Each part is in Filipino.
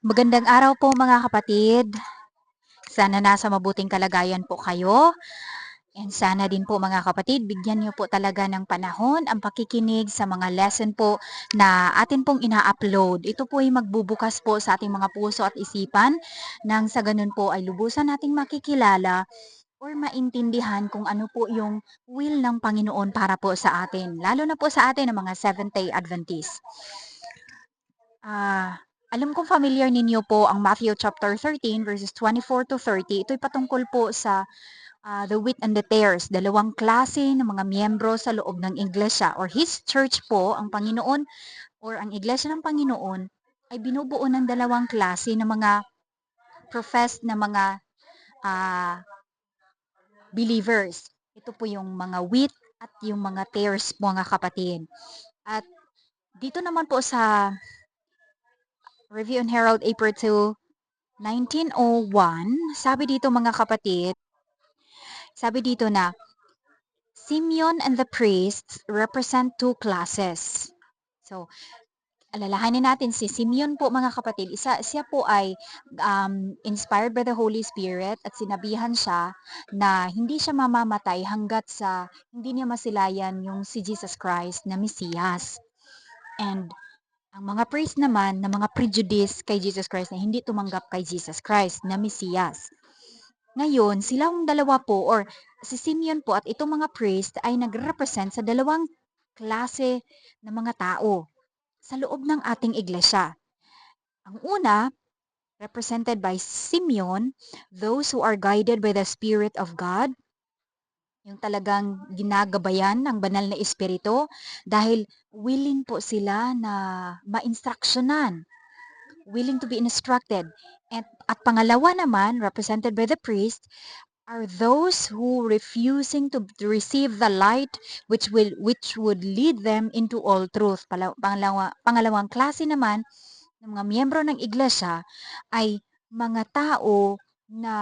Magandang araw po mga kapatid. Sana nasa mabuting kalagayan po kayo. And sana din po mga kapatid, bigyan niyo po talaga ng panahon ang pakikinig sa mga lesson po na atin pong ina-upload. Ito po ay magbubukas po sa ating mga puso at isipan nang sa ganun po ay lubusan nating makikilala or maintindihan kung ano po yung will ng Panginoon para po sa atin. Lalo na po sa atin ng mga Seventh-day Adventist. Alam kong familiar ninyo po ang Matthew chapter 13 verses 24 to 30. Ito'y patungkol po sa the wheat and the tares, dalawang klase ng mga miyembro sa loob ng iglesia or His church po, ang Panginoon or ang iglesia ng Panginoon ay binubuo ng dalawang klase ng mga professed na mga ah, believers. Ito po yung mga wheat at yung mga tares mga kapatid. At dito naman po sa Review and Herald April 2, 1901, sabi dito mga kapatid, sabi dito na, Simeon and the priests represent two classes. So, alalahanin natin si Simeon po mga kapatid, siya po ay inspired by the Holy Spirit at sinabihan siya na hindi siya mamamatay hanggat sa hindi niya masilayan yung si Jesus Christ na Mesiyas. And ang mga priest naman na mga prejudice kay Jesus Christ na hindi tumanggap kay Jesus Christ na Mesiyas. Ngayon, silang dalawa po or si Simeon po at itong mga priest ay nagre-represent sa dalawang klase ng mga tao sa loob ng ating iglesia. Ang una, represented by Simeon, those who are guided by the Spirit of God, yung talagang ginagabayan ng banal na espiritu dahil willing po sila na ma-instructionan, willing to be instructed. At pangalawa naman, represented by the priest, are those who refusing to receive the light which would lead them into all truth. Pangalawang klase naman ng mga miyembro ng iglesia ay mga tao na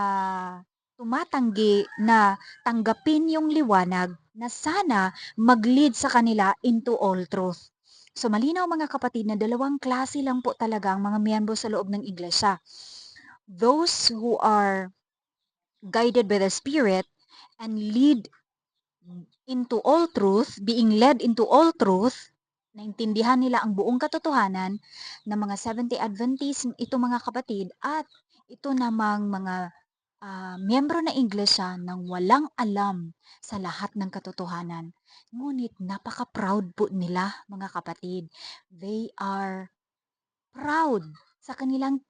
tumatanggi na tanggapin yung liwanag na sana mag-lead sa kanila into all truth. So malinaw mga kapatid na dalawang klase lang po talaga ang mga miyembro sa loob ng iglesia. Those who are guided by the Spirit and lead into all truth, being led into all truth, naintindihan nila ang buong katotohanan ng mga Seventh-day Adventist, ito mga kapatid, at ito namang mga miyembro ng iglesia nang walang alam sa lahat ng katotohanan. Ngunit napaka-proud po nila mga kapatid. They are proud sa kanilang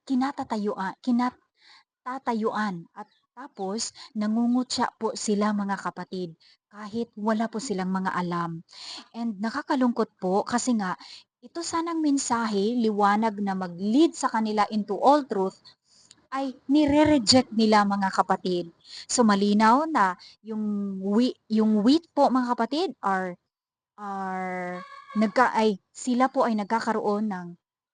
tatayuan at tapos nangungutya po sila mga kapatid kahit wala po silang mga alam. And nakakalungkot po kasi nga ito sanang mensahe, liwanag na mag-lead sa kanila into all truth ay nire-reject nila mga kapatid. So malinaw na yung wheat po mga kapatid are sila po ay nagkakaroon ng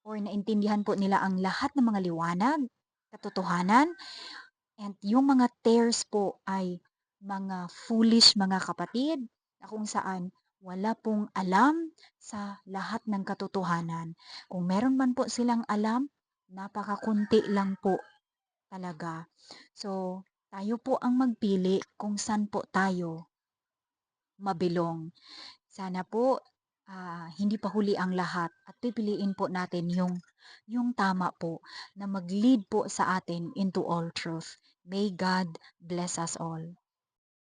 or naintindihan po nila ang lahat ng mga liwanag, katotohanan. And yung mga tares po ay mga foolish mga kapatid na kung saan wala pong alam sa lahat ng katotohanan. Kung meron man po silang alam, napakakunti lang po talaga. So, tayo po ang magpili kung saan po tayo mabilong. Sana po hindi pa huli ang lahat at pipiliin po natin yung tama po na mag-lead po sa atin into all truth. May God bless us all.